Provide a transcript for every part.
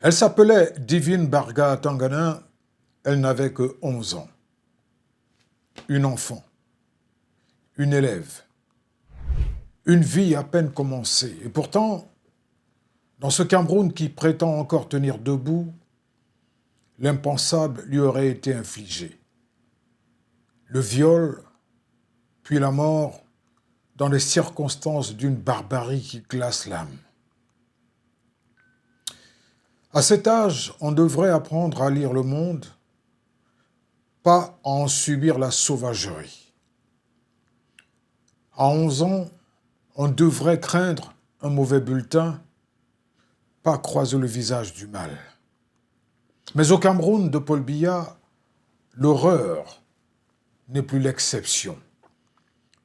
Elle s'appelait Divine Barga Tangana, elle n'avait que 11 ans. Une enfant, une élève, une vie à peine commencée. Et pourtant, dans ce Cameroun qui prétend encore tenir debout, l'impensable lui aurait été infligé. Le viol, puis la mort, dans les circonstances d'une barbarie qui glace l'âme. À cet âge, on devrait apprendre à lire le monde, pas à en subir la sauvagerie. À 11 ans, on devrait craindre un mauvais bulletin, pas croiser le visage du mal. Mais au Cameroun de Paul Biya, l'horreur n'est plus l'exception.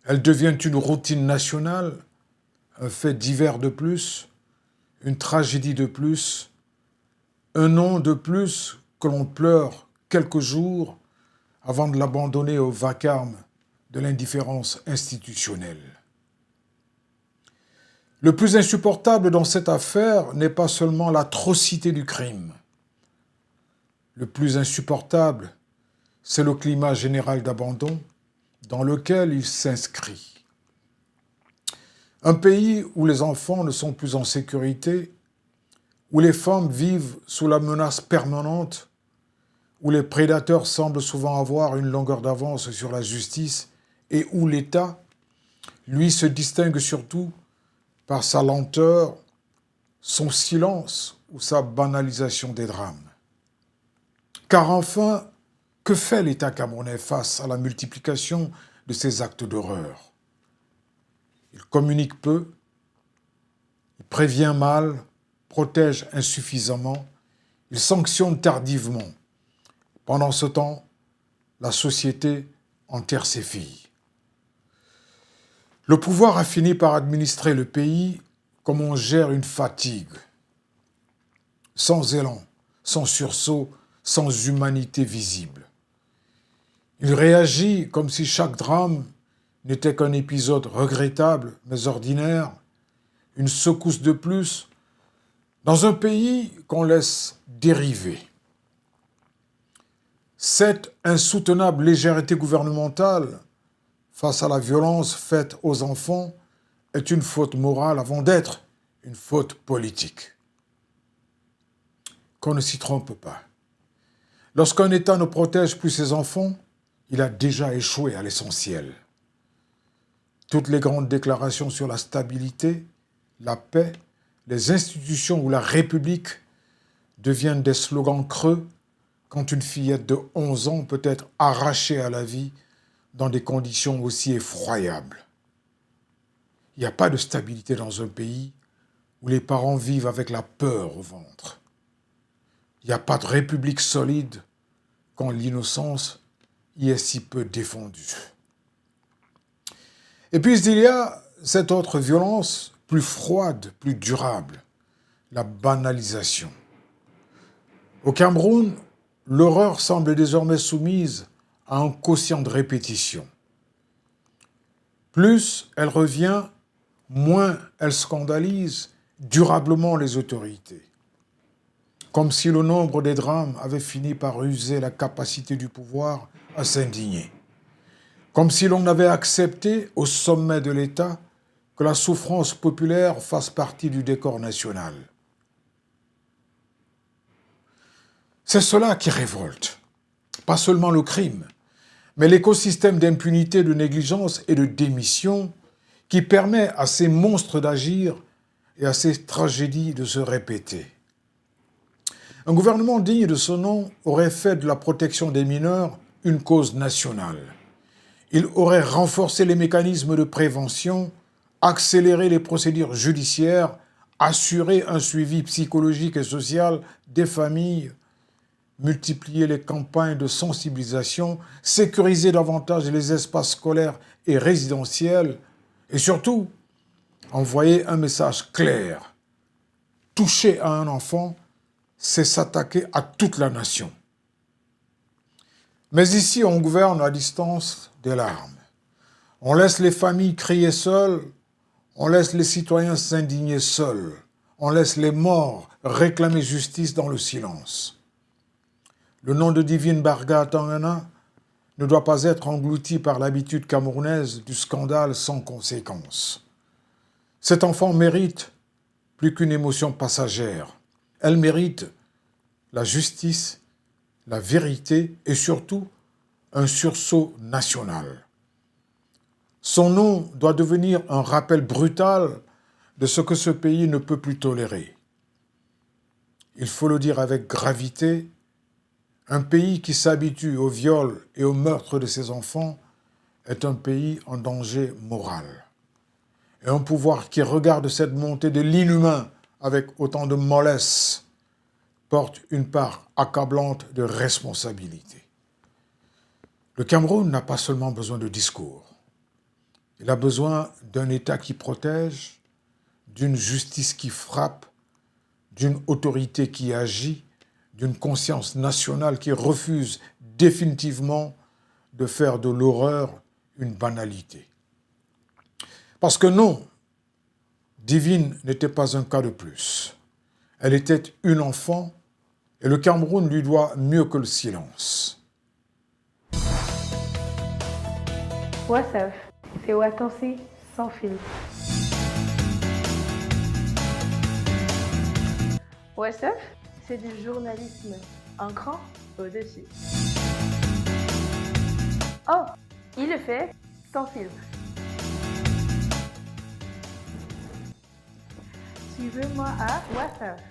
Elle devient une routine nationale, un fait divers de plus, une tragédie de plus, un nom de plus que l'on pleure quelques jours avant de l'abandonner au vacarme de l'indifférence institutionnelle. Le plus insupportable dans cette affaire n'est pas seulement l'atrocité du crime. Le plus insupportable, c'est le climat général d'abandon dans lequel il s'inscrit. Un pays où les enfants ne sont plus en sécurité, où les femmes vivent sous la menace permanente, où les prédateurs semblent souvent avoir une longueur d'avance sur la justice et où l'État, lui, se distingue surtout par sa lenteur, son silence ou sa banalisation des drames. Car enfin, que fait l'État camerounais face à la multiplication de ces actes d'horreur? Il communique peu, il prévient mal, protège insuffisamment, il sanctionne tardivement. Pendant ce temps, la société enterre ses filles. Le pouvoir a fini par administrer le pays comme on gère une fatigue, sans élan, sans sursaut, sans humanité visible. Il réagit comme si chaque drame n'était qu'un épisode regrettable, mais ordinaire, une secousse de plus, dans un pays qu'on laisse dériver. Cette insoutenable légèreté gouvernementale face à la violence faite aux enfants est une faute morale avant d'être une faute politique. Qu'on ne s'y trompe pas. Lorsqu'un État ne protège plus ses enfants, il a déjà échoué à l'essentiel. Toutes les grandes déclarations sur la stabilité, la paix, les institutions ou la République deviennent des slogans creux quand une fillette de 11 ans peut être arrachée à la vie dans des conditions aussi effroyables. Il n'y a pas de stabilité dans un pays où les parents vivent avec la peur au ventre. Il n'y a pas de république solide quand l'innocence y est si peu défendue. Et puis il y a cette autre violence plus froide, plus durable, la banalisation. Au Cameroun, l'horreur semble désormais soumise à un quotient de répétition. Plus elle revient, moins elle scandalise durablement les autorités. Comme si le nombre des drames avait fini par user la capacité du pouvoir à s'indigner. Comme si l'on avait accepté au sommet de l'État que la souffrance populaire fasse partie du décor national. C'est cela qui révolte. Pas seulement le crime, mais l'écosystème d'impunité, de négligence et de démission qui permet à ces monstres d'agir et à ces tragédies de se répéter. Un gouvernement digne de ce nom aurait fait de la protection des mineurs une cause nationale. Il aurait renforcé les mécanismes de prévention, accéléré les procédures judiciaires, assuré un suivi psychologique et social des familles, multiplié les campagnes de sensibilisation, sécurisé davantage les espaces scolaires et résidentiels, et surtout, envoyer un message clair. Toucher à un enfant, c'est s'attaquer à toute la nation. Mais ici, on gouverne à distance des larmes. On laisse les familles crier seules, on laisse les citoyens s'indigner seuls. on laisse les morts réclamer justice dans le silence. Le nom de Divine Barga Tangana ne doit pas être englouti par l'habitude camerounaise du scandale sans conséquence. Cet enfant mérite plus qu'une émotion passagère. Elle mérite la justice, la vérité et surtout un sursaut national. Son nom doit devenir un rappel brutal de ce que ce pays ne peut plus tolérer. Il faut le dire avec gravité, un pays qui s'habitue au viol et au meurtre de ses enfants est un pays en danger moral. Et un pouvoir qui regarde cette montée de l'inhumain avec autant de mollesse porte une part accablante de responsabilité. Le Cameroun n'a pas seulement besoin de discours. Il a besoin d'un État qui protège, d'une justice qui frappe, d'une autorité qui agit, d'une conscience nationale qui refuse définitivement de faire de l'horreur une banalité. Parce que non, Divine n'était pas un cas de plus. Elle était une enfant et le Cameroun lui doit mieux que le silence. Wasaf, c'est Watansi sans fil. Wasaf, c'est du journalisme, un cran au-dessus. Oh, il le fait sans filtre. Suivez-moi à Wasaf.